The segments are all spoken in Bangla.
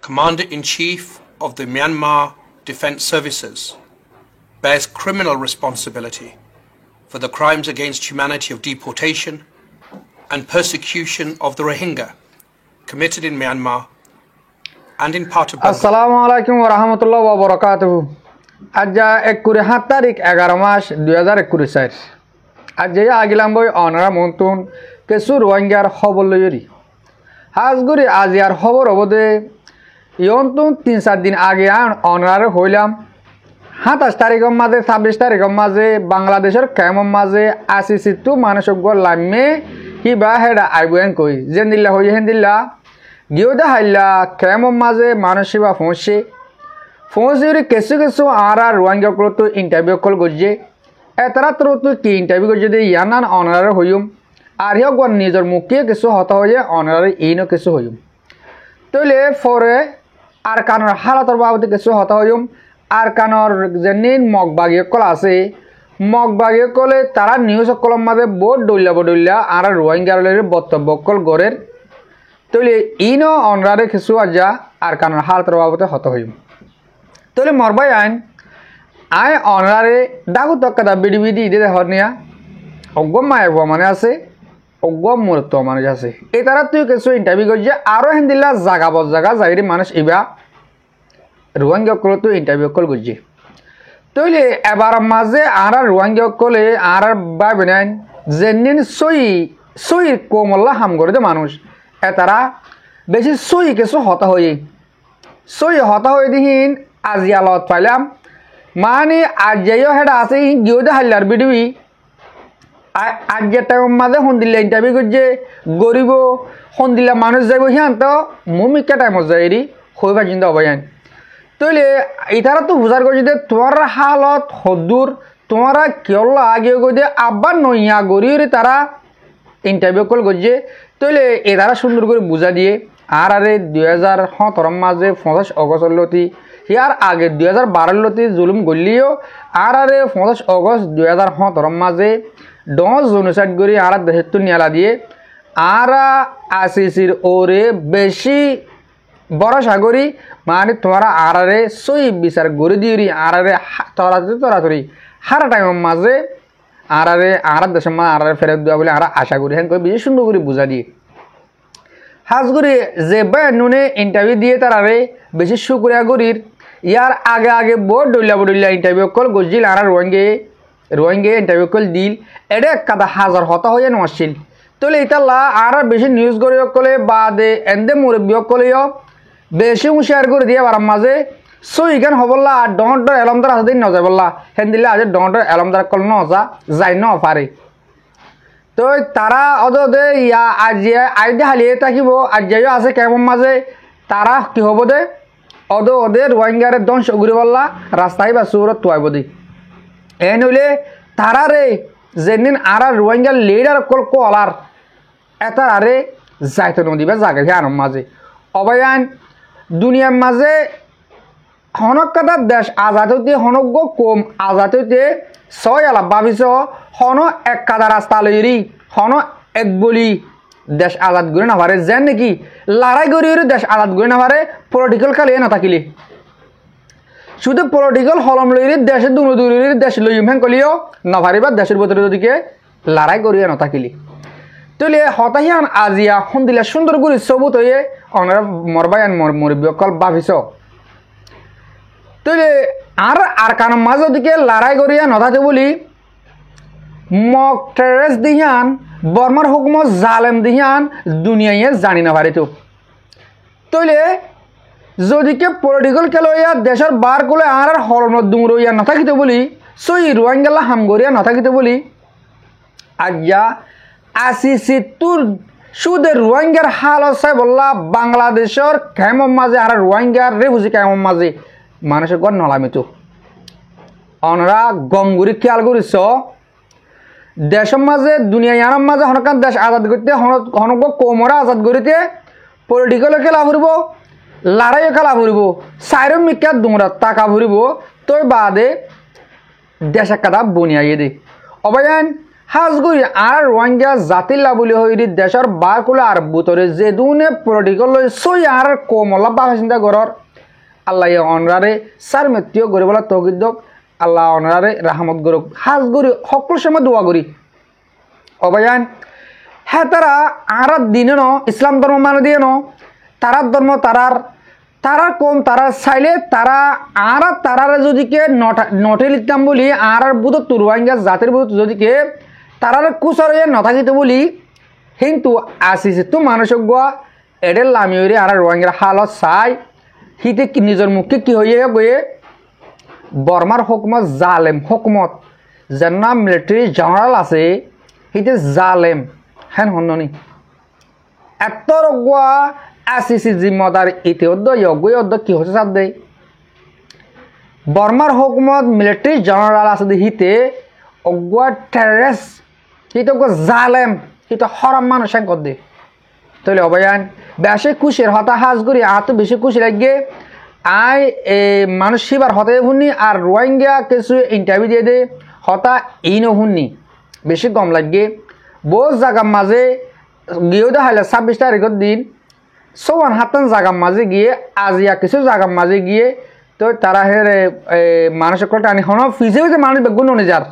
Commander-in-Chief of the Myanmar Defense Services bears criminal responsibility for the crimes against humanity of deportation and persecution of the Rohingya committed in Myanmar and in part of Bangladesh. Assalamu alaikum wa rahmatullahi wa barakatuh. Aja 27 tarik 11 March 2021. Aja ya agilam boy onara montun kesu Rohingya khobor loyori. Hazguri aziyar khobor obode Yontun 3-4 দিন আগে অনারে হইলাম 27 তারিখের মাঝে 26 তারিখের মাঝে বাংলাদেশের কেমন মাঝে আসিছি তো মানুষক লামে হিবা হেডা আইবেন কই জেন্দিল্লা হই হেন্দিল্লা গিওদা হাইলা কেমন মাঝে মানুষিবা ফোঁসিরি কিছু কিছু আর রোহিঙ্গা কল তো ইন্টারভিউ কল গজে এতরা তো কি ইন্টারভিউ গজে দে ইয়ানান অনারে হইম আর হিয়া গন নিজের মুখে কিছু হতা হয়ে অনারে ইনো কিছু হইম তইলে ফরে আর কানর হালাতর বাবদে কিছু হতা হইম আর কানর যেনিন মগবাগিয়ে কল আছে মগবাগিয়ে কলে তারা নিউজ কলম মাঝে বোর্ড ডইলা আর রোহিঙ্গার বক্তব্য কল গড়ের তইলে ইনো অনরারে কিছু আজা আর কানর হালাতর বাবদে হতা হইম তইলে মরবাই আই অনরারে ডাকু তক্কাদা বিডি দে হরনিয়া অগম মায়ের মানে আছে অগম মূলত মানুষ আছে এই তারা তুই কিছু ইন্টারভিউ করছে আরো হেন্দিল্লা জাগা যাইরে মানুষ ইবা রোহিঙ্গা কল তো ইন্টারভিউ কল করছে তইলে এবার মাঝে আর রোহিঙ্গা কলে আর ভাবেন যেদিন সই কোমল্লা হাম করে দে মানুষ এতারা বেশি সই কিছু হতা হয়ে দিন আজি আলত পাইলাম মানে আজ যাইও হেডা আছে গিয়ে দে হাল্লার বিডিবি আজ টাইম মাঝে সন্দিল্লা ইন্টারভিউ করছে গরিব সন্দিল্লা মানুষ যাইব সিয়ান তো মুমিকা টাইমত যাই এরি হয়ে পাচিন্তা অবয়ান তইলে ইতারা তো বুঝার করছে যে তোমার হালত হদুর তোমারা কেলা আগে গই দে আবার নইয়া গরিবরে তারা ইন্টারভিউ কল করছে তইলে এতারা সুন্দর করে বুঝা দিয়ে আর 2017 মাঝে 25 অগস্ট লতি ইয়ার আগে 2012 লতি জুলুম গলিও আর 25 অগস্ট 2017 মাঝে 10 জেনোসাইড করি আর দেশের তো নিয়ালা দিয়ে আর আসিসির ওরে বেশি বড় সাগরি মানে তোমরা আরারে সই বিচার গড়ে দিওরি আরারে তরাতরি হারা টাইমের মাঝে আর দেশের মাঝে আরারে ফেরত দেওয়া বলে আর আশা করি হ্যাঁ বেশি সুন্দর করে বুঝা দিয়ে হাজগুড়ি যে নুনে ইন্টারভিউ দিয়ে তারারে বেশি শুক্রিয়া করির ইয়ার আগে বোর্ড ডইলা ইন্টারভিউ কল গজিল আর রোহিঙ্গে ইন্টারভিউ কল দিল এটা কাদা হাজার হতা হয়ে নছিল তলে ইতাল্লা আর বেশি নিউজ করি কলে বাদে এন্দে মুরব্বী কলেও বেশি শেয়ার করে দিয়ে বার মাঝে সইখান হবল্লা ডর এলমদার আছে দিন নজাই বললা হেন দিলে আজ ডর এলমদার কল নজা যাই ন পারে তো তারা অদে ইয়া আইদে হালিয়ে থাকিব আজ যাইও আছে কেমন মাঝে তারা কি হব দে ওদের রোহিঙ্গারে ধ্বংস ঘুরে বললা রাস্তায় বা সুরত তুয়াইব দি এ নইলে তারা রে যেদিন আর রোহিঙ্গার লিডার কল কলার এটা আরে যাইতে নদীবা জাগে আনম মাঝে অবয়ান দুনিয়ার মাঝে হনক কাটার দেশ আজাদ হইতে হনজ্ঞ কম আজাদ হইতে 6 আলাপ ভাবিছ হন এক কাদা রাস্তা লইরি হন এক বলি দেশ আজাদ করে না পারে যেন নাকি লড়াই করি দেশ আজাদ করে না পারে পলিটিক্যাল কালে না থাকিলে শুধু পলিটিক্যাল হলম লইরি দেশের দুনুদুরি দেশ লইম হেন কলিও না পারিবা দেশের ভিতরে দিকে লড়াই করিয়া না থাকিলে তইলে হতাহিয়ান আজিয়া সন্দিলা সুন্দর করে সবুত হয়ে অনারা মরবায়ান মরবি অকল ভাবিছ তইলে আর কারণ মাঝে দিকে লড়াই করিয়া নথাতে বলি মক টেরেস দিহান বর্মার হুকুমত জালেম দিহান দুনিয়ায় জানি না পারিত তইলে যদিকে পলিটিক্যাল খেলইয়া দেশের বার কলে আর হরনত দুমরইয়া নথাকিতে বলি সই রোহিঙ্গালা হামগরিয়া নথাকিতে বলি আজ্ঞা আসিসি তুর সুদের রোহিঙ্গার হাল আছে বললা বাংলাদেশের কেমন মাঝে আর রোহিঙ্গার রেফিউজি কেমন মাঝে মানুষের ঘর নলামিত অনরা গঙ্গুরি খেয়াল করিস দেশের মাঝে দুনিয়ার মাঝে হনকান দেশ আজাদ করতে হনক কোমরা আজাদ করিতে পলিটিক্যাল খেলা ফুরব লড়াইও খেলা ফুরব সাইরম মিকা দুমরা টাকা ফুরব তোর বাদে দেশ কাদা বনিয়াইয়ে দে অবয়ান হাজগুড়ি আর রোহিঙ্গা জাতিল্লা বলি হইরি দেশের বারকুলা আর বুতরে যে দুনে পলিটিক্যাল সই আর কোমলা বাসিন্দা ঘরর আল্লাহ অনরারে সার মেত্রিয় গরিবলা তগিদ্যক আল্লাহ অনরারে রাহমত গরক হাজগুড়ি সকল সময় দোয়া করি অবয়ান হ্যাঁ তারা আর দিনে ন ইসলাম ধর্ম মানে দিয়ে ন তারার ধর্ম তারা কম তারা চাইলে তারা আর তারারে যদি কে নটে লিখতাম বলি আর বুধ রোহিঙ্গা জাতির বুধ যদি কে তারারে কুচর নথাকিতে বলি কিন্তু আসিছে তো মানুষক গোয়া এডের লামিয়ে আর রোহিঙ্গার হালত চাই হিতে নিজের মুখে কি হয়ে গিয়ে বর্মার হুকুমত জালেম হুকুমত যার নাম মিলিটারি জেনারেল আছে হিতে জালেম হ্যাঁ হন্নি এত রোগা আসিছি জিম্মদার ইতিহদ্দ ইয়দ্দ কি হচ্ছে সাদ দেয় বর্মার হুকুমত মিলিটারি জেনারেল আছে হিতে অগুয়া টেররিস্ট হিতে জালেম হিতে হরম মানুষ কর দে তাহলে অবয়ান বেশি খুশির হতা হাজ করি তো বেশি খুশি লাগে আই মানুষ সিবার হতে শুনি আর রোহিঙ্গা কিছু ইন্টারভিউ দিয়ে দে হতা ইনো শুনি বেশি কম লাগে বহু জায়গার মাঝে গিয়েও দেখাইলে 26 তারিখের দিন 57 জায়গার মাঝে গিয়ে আজিয়া কিছু জায়গার মাঝে গিয়ে তো তারা হেরে মানুষের টানি হন ফিজে মানুষ বেগুন যার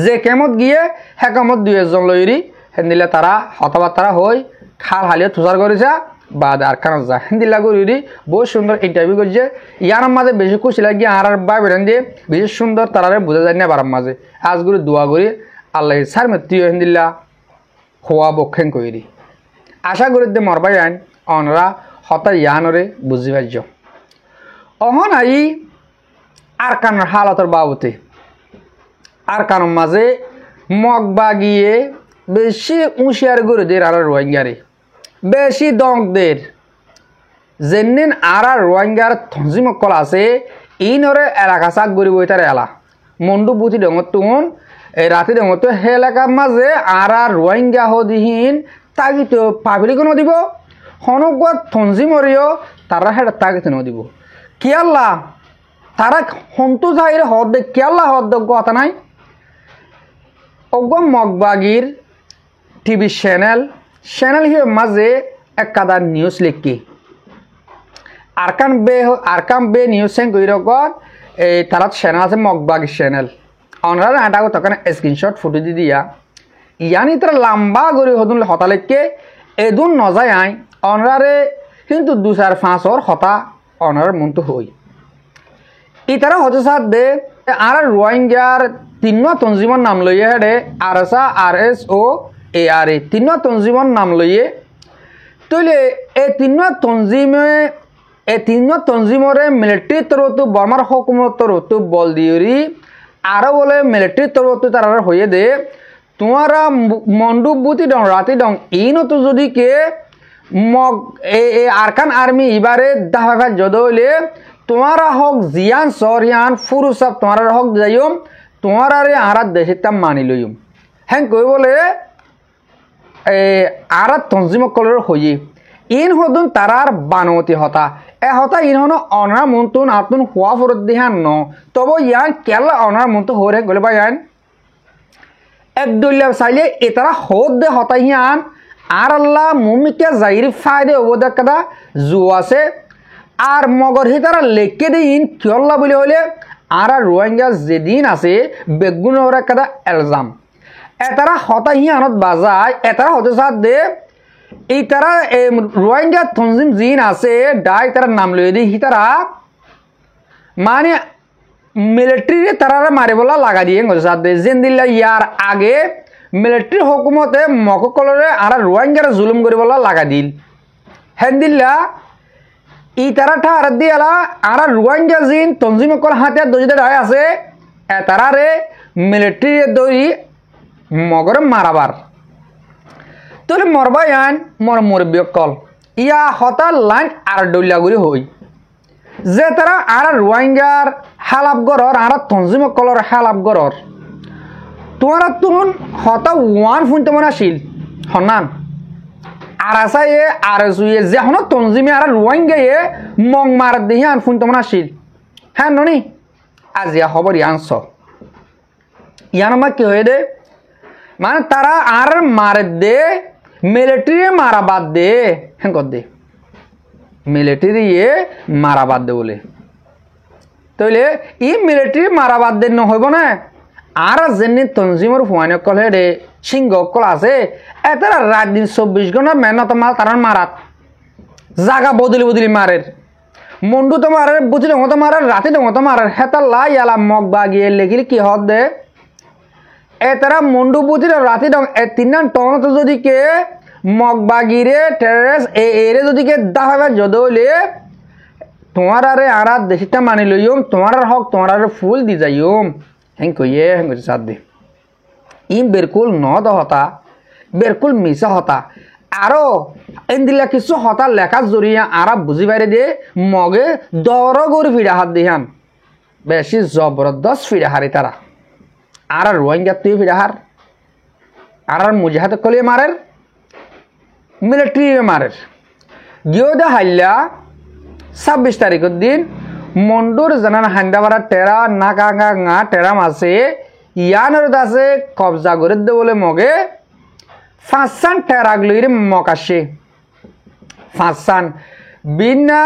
যে কেমত গিয়ে হেকামত 2-1 লইরি হেন্দিলে তারা হতাবার্তা হই খাল হালিয়ে তুষার করেছে বা আর কারণ যা হেন্দিলা করি বহুত সুন্দর ইন্টারভিউ করছে ইয়ার মাঝে বেশি খুশি লাগে আর বাই বেরেন দিয়ে বেশি সুন্দর তারারে বোঝা যায় না বারার মাঝে আজ করে দোয়া করি আল্লাহ সার মেত্রী হেন্দিল্লা হওয়া বক্ষেন করি আশা করি দে মরবাই আইন অনরা হতা ইয়ানরে বুঝি পাইছ অহন আই আর কানের হালতর বাবতে আর কারণ মাঝে মগবা গিয়ে বেশি উঁশিয়ার গরুদের আর রোহিঙ্গারে বেশি দংদের যেদিন আর রোহিঙ্গার থঞ্জিমকল আছে ইনরে এলাকা চাক গরিব তার এলা মন্ডু বুথি ডঙত তুন এই রাতি ডঙত সে এলাকার মাঝে আর রোহিঙ্গা হদিহীন তাগিত পাবলিক নদিব হনগত থঞ্জিমরিও তারা হেটা তাগিত নদিব কি আল্লাহ তারা হন্তু যাই হদ দে কি আল্লাহ হদ কথা নাই অগম মগবাগির টিভি চ্যানেল হিসেবে মাঝে এক কাদা নিউজ লিখি আরকাম বে নিউজ সেন কই রকম এই তারা চ্যানেল আছে মগবাগির চ্যানেল অনরা আটা তখন স্ক্রিনশট ফুটো দি দিয়া ইয়ানি তারা লম্বা করে হদুন হতালেকে এদুন নজায় আই অনরারে কিন্তু 2-4-5 হতা অনরার মন্ত হই ইতারা হতে সাথ দে আর রোহিঙ্গার 3 তঞ্জিমর নাম লইয়ে হেডে আরসা RSO ARA 3 তঞ্জিমর নাম লইয়ে তইলে এই 3 তঞ্জিমরে মিলিটারি তরফ বর্মার হুকুমত তরফ বল দিয়রি আরো বলে মিলিটারি তরফ তারা হয়ে দে তোমারা মন্ডুপ বুতি ডং রাতি ডং ইনো তো যদি কে মগ আরকান আর্মি এবারে দাফা যদ হইলে তোমারা হক জিয়ান সরিয়ান ফুরুসাব তোমারা হক যাইম তোমারা রে আর দেশে তাম মানি লইম হ্যাঁ কই বলে আর তঞ্জিমকলের হইয়ে ইন হদুন তারার বানমতি হতা হতা ইন হন অনার মন্তুন আতুন হওয়া ফরত দিহান ন তব ইয়ান কেলা অনার মন্তু হরে গলে বা ইয়ান একদুল্লা চাইলে এতারা হদ দে হতা ইয়ান আর আল্লাহ মুমিকে জাইরি ফায়দে অবদা কাদা জু আছে আর মগর হি তারা লেখকে দিন কিয়ল্লা বলে হলে আর রোহিঙ্গা যেদিন আছে বেগুন ওরা কাদা এলজাম এতারা হতা হিয়ানত বাজায় এতারা হতে সাথ দে এই তারা রোহিঙ্গা তঞ্জিম জিন আছে ডাই তারা নাম লই দি হি তারা মানে মিলিটারি তারা মারে বলা লাগা দিয়ে সাথ দে যেন দিল্লা ইয়ার আগে মিলিটারি হুকুমতে মককলরে আর রোহিঙ্গার জুলুম করে বলা লাগা দিল হেন দিল্লা ই তারা ঠার দিয়ালা আর রোহিঙ্গা জিন তঞ্জিমকল হাতে দজিতে ডাই আছে তারারে মিলিটারি দই মগর মারাবার তোলে মরবাই আন মর মরবি কল ইয়া হতার লাইন আর ডইলাগুড়ি হই যে তারা আর রোহিঙ্গার হালাপ গরর আর তঞ্জিমকলর হালাপ গরর তোমারা তুন হতা ওয়ান ফুনতে মনে আসিল হনান আর আসায়ে আর সুয়ে যে হন তঞ্জিমে আর রোহিঙ্গা মং মার দিহি আন ফুনতে মনে আসিল হ্যাঁ ননি আজিয়া খবর ইয়ানছ ইয়ান আমার কি হয়ে দে মানে তারা আর মারে দে মিলিটারি মারা বাদ দে হ্যাঁ কর দে মিলিটারি মারা বাদ দে বলে তাইলে ই মিলিটারি মারা বাদ দে নহব না আর যেন তঞ্জিমর ফুয়ানি অকল হে রে সিংহ অকল আছে এতারা রাত দিন 24 ঘন্টা মেহনত মাল তারা মারাত জাগা বদলি বদলি মারের মন্ডু তো মারের বুঝি ডঙ তো মারের রাতে ডঙ তো মারের হেতা লাই ইয়ালা মগ বাগিয়ে লেগিলে কি হদ দে এতারা মন্ডু বুঝি রাতে ডঙ এ তিনান টন তো যদি কে মগ বাগিরে টেরেস এরে যদি কে দাহাবে যদলে তোমার আরে আরা দেশটা মানি লইম তোমার হক তোমার আরে ফুল দি যাইম হেং কইয়ে হেং সাথ দে ইম বিলকুল নদ হতা বিলকুল মিছা হতা আরো এন্দিলা কিছু হতা লেখা জড়িয়ে আরা বুঝি বাইরে দিয়ে মগে দর গরু ফিরা হাত দিহান বেশি জবরদস্ত ফিরা হারি তারা আর রোহিঙ্গা তুই ফিরা হার আর মুজাহাদ কলিয়ে মারের মিলিটারি মারের গিয়ে দে হাইলা 26 তারিখের দিন মন্ডুর জানান হান্দাবাড়া টেরা না কাঙ্গা না টেরা মাসে ইয়ানোর দাসে কবজা করে দে বলে মগে 5 টেরাগ লইরে মক আসে 5 বিনা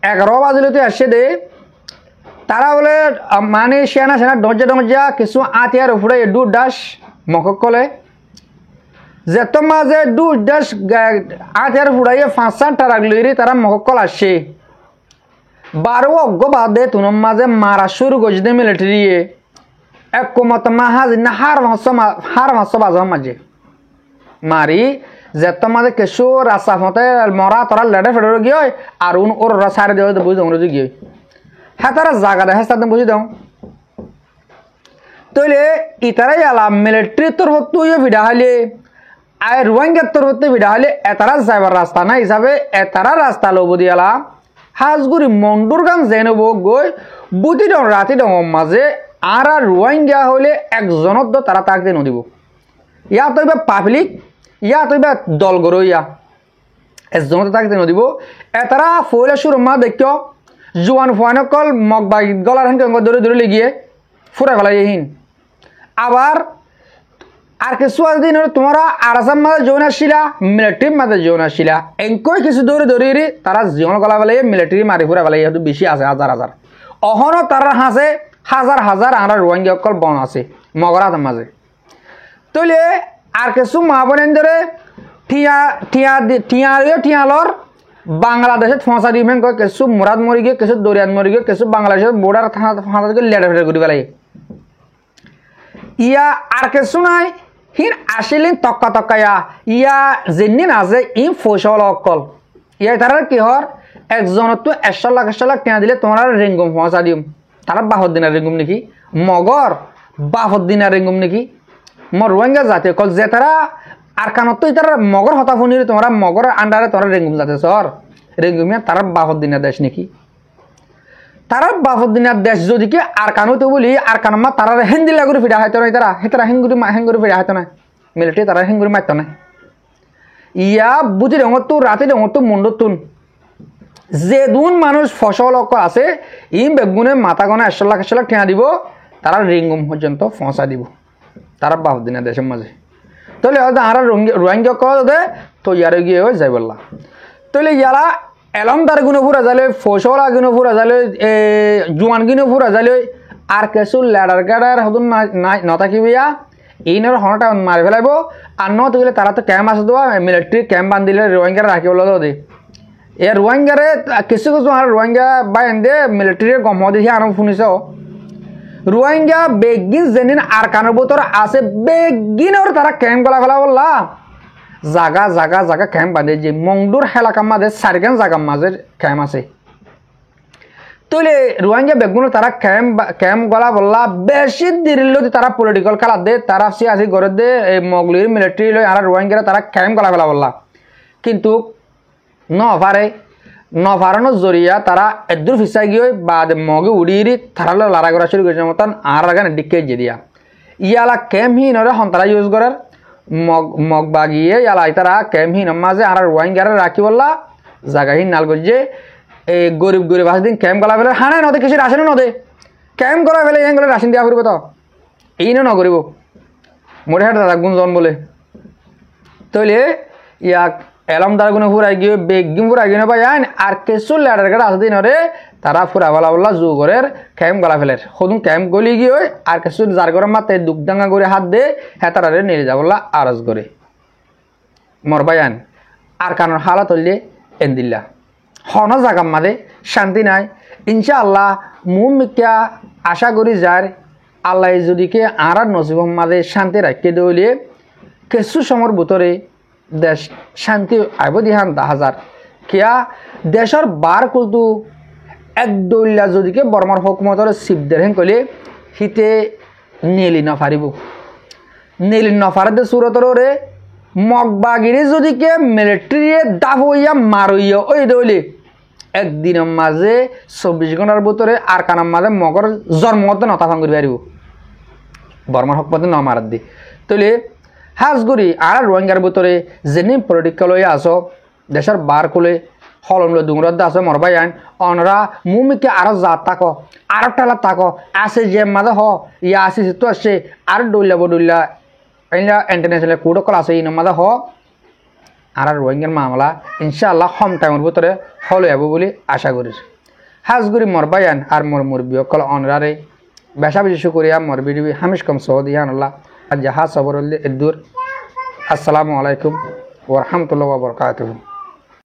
11 বাজলেতে আসে দে তারা বলে মানে সেনা সেনা ডজা কিছু আতিয়ার উপরে দু দাস মক কলে যেত মাঝে দু দাস আতিয়ার ফুড়াইয়ে 5 টেরাগ লইরে তারা মক কল আসে 12 অজ্ঞ বাদে তুনম মাঝে মারা শুরু করছে দে মিলিটারি এক কমত মাহাজ না হার মাস বাজ মাঝে মারি যেত মাঝে কেশু রাস্তা ফতে মরা তোরা লেডে ফেডে গিয়ে আর ওর সারে দেওয়া বুঝি দৌড়ে গিয়ে হ্যাঁ তারা জায়গা দেখে তাদের বুঝি দাও তৈলে ইতারাই আলাম মিলিটারি তোর হতো ভিড়া হলে আর রোহিঙ্গার তোর হতে ভিড়া হলে এতারা যাইবার রাস্তা না হিসাবে এতারা রাস্তা লব দিয়ালা হাজগুড়ি মন্ডুর গান জেনে গই বুদ্ধি ডং রাতি ডং মাঝে আর রোহিঙ্গা হলে একজনত তারা তাকে নদিব ইয়া তৈবা পাবলিক ইয়া তৈবা দল গরো ইয়া একজনত তাকে নদিব এতারা ফলে সুর মা দেখ জোয়ান ফুয়ান কল মগ বাগি গলার হেন দৌড়ে দৌড়ে লেগিয়ে ফুরা ফেলাই হিন আবার আর কিছু দিন তোমরা আরাসাম মাঝে জোন আসছিলা মিলিটারি মাঝে জোন আসছিলা এঙ্কই কিছু দৌড়ে দৌড়ে তারা জীবন গলা ফেলাই মিলিটারি মারি ফুরা ফেলাই হয়তো বেশি আছে হাজার হাজার অহনো তারা হাসে হাজার হাজার আমরা রোহিঙ্গা অকল বন আছে মগরাত মাঝে তৈলে আর কিছু মা বোনের ধরে টিয়ালর বাংলাদেশে ফসা দিবেন কিছু মুরাদ মরি গিয়ে কিছু দরিয়াত মরি গিয়ে কিছু বাংলাদেশের বর্ডার ফাঁসা থেকে লেটে ফেটে করে ফেলাই ইয়া আর কিছু নাই হিন আসিলেন তক্কা তক্কায়া ইয়া যেদিন আছে ই ফসল অকল ইয়া তারা কি হর একজনের তো 100 লাখ টিয়া দিলে তোমার রেঙ্গুম ফসা দিম তারা 12 দিনের রেঙ্গুম নাকি মগর 12 দিনের রেঙ্গুম নাকি মর রোহিঙ্গা জাতীয় কল যে তারা আর কানত তো তারা মগর হতা ফোনির তোমরা মগর আন্ডারে তোরা রেঙ্গুম জাতে সর রেঙ্গুমিয়া তারা 12 দিনের দেশ নাকি তারা 12 দিনের দেশ যদি কি আর কানো তো বলি আর কানমা তারা হেন্দি লাগুরি ফিডা হয়তো না তারা হেঙ্গুরি ফিডা হয়তো না মিলিটারি তারা হেঙ্গুরি মারতো না ইয়া বুঝি ডঙর তো রাতে ডঙর তো মন্ডর তুন যে দুন মানুষ ফসল আছে ই বেগুনে মাথা গনে 100 লাখ টিয়া দিব তারা রিঙ্গুম পর্যন্ত ফসা দিব তারা 12 দিনের দেশের মাঝে তাহলে হয়তো আর রোহিঙ্গা দে তো ইয়ারে গিয়ে যাই বললা তাহলে ইয়ারা এলম তার গুণ ফুরা যালে ফসল গুণ ফুরা যালে জোয়ান গুণ ফুরা যালে আর কিছু লেডার গাডার হতো নথাকিবিয়া এইনার হনটা মারি ফেলাইব আর ন গেলে তারা তো ক্যাম্প আছে দেওয়া মিলিটারি ক্যাম্প বান্ধিলে রোহিঙ্গারা রাখিব দে এ রোহিঙ্গারে কিছু কিছু আর রোহিঙ্গা বাইন্দে মিলিটারির গম দেখি আরো শুনিছ রোহিঙ্গা বেগিন যেদিন আর কানের বতর আছে বেগিনের তারা ক্যাম্প গলা ফেলা বললা জাগা জাগা জাগা ক্যাম্প বাঁধে যে মংডুর এলাকার মাঝে 4 জায়গার মাঝে ক্যাম্প আছে তৈলে রোহিঙ্গা বেগুন তারা ক্যাম্প গলা বললা বেশি দিল্লি তারা পলিটিক্যাল খেলা দে তারা আসি ঘরে দে মগলির মিলিটারি লই আর রোহিঙ্গারা তারা ক্যাম্প গলা ফেলা বললা কিন্তু নফারানোর জরিয়া তারা এদুর ফিসাই গিয়ে বা মগে উড়িয়ে তারা লড়াই করা শুরু করেছে মতন আর আগানে ডিকে যে দিয়া ইয়ালা ক্যাম্প হি নরে হন্তারা ইউজ করার মগ বাগিয়ে ইয়ালা তারা ক্যাম্প হি মাঝে আর রোহিঙ্গারা রাখি বললা জায়গাহীন নাল করছে এই গরিব হাসদিন ক্যাম্প গলা ফেলে হানে নদে কিছু আসেন নদে ক্যাম্প করা ফেলে এগুলো রাশিন দিয়া ফুরব তো এই নকরিব মোরে হাট দাদা গুঞ্জন বলে তৈলে ইয়াক এলমদার গুণ ফুরাই গিয়ে বেগিম ফুরাই গিয়ে পাই আর কেসু ল্যাডার কাটা আছে দিন তারা ফুরা বলা বললা জু করে ক্যাম্প গলা ফেলের সদুন ক্যাম্প গলি গিয়ে আর কেসু যার ঘরের মাথায় দুগদাঙ্গা করে হাত দে হ্যাঁ তারা নিয়ে যা বললা আরজ করে মর ভাইয়ান আর কানোর হালাত হইলে এন্দিল্লা হন জাগাম মাদে শান্তি নাই ইনশাআল্লাহ মুমিকা আশা করি যার আল্লাহ যদি কে আর নসিব মাদে শান্তি রাখতে দইলে কিছু সময়ের ভিতরে দেশ শান্তি আইব দিহান 10,000 কিয়া দেশের বার কুলতু একদৌল্লা যদি কে বর্মার হুকুমতর সিপদের হেন কইলে হিতে নেলি নফারিব নেলি নফারদে সুরতরে মগবাগিরি যদি কে মিলিটারি দাফ হইয়া মারইয়া ওই দইলে একদিনের মাঝে 24 ঘন্টার ভিতরে আর কানার মাঝে মগর জন্মতে নতা ভাঙ করি পারিব বর্মার হকমতে ন মারাত দি তইলে হাজগুড়ি আর রোহিঙ্গার ভিতরে যেনি পলিটিক্যাল হয়ে আসো দেশের বার কোলে হলমলো দুংরদ আসো মরবাই আইন অনরা মুমিকে আরো জাত থাকো আরো টালা থাকো আসে যে মাঝে হ ইয়া আসি তো আসছে আর ডইলা বডইলা ইন্ডিয়া ইন্টারন্যাশনাল কোড কল আছে ইন মাঝে হ আর রোহিঙ্গার মামলা ইনশাআল্লাহ কম টাইমের ভিতরে হল যাব বলে আশা করি হাজগুড়ি মরবাই আইন আর মোর মুরব্বী কল অনরারে বেশা বেশি করিয়া মর বিডিবি হামিশ কম সৌদিয়ান আল্লাহ আর জাহাজ সবর দূর আসসালামু আলাইকুম ওয়া রাহমাতুল্লাহি ওয়া বারাকাতুহু।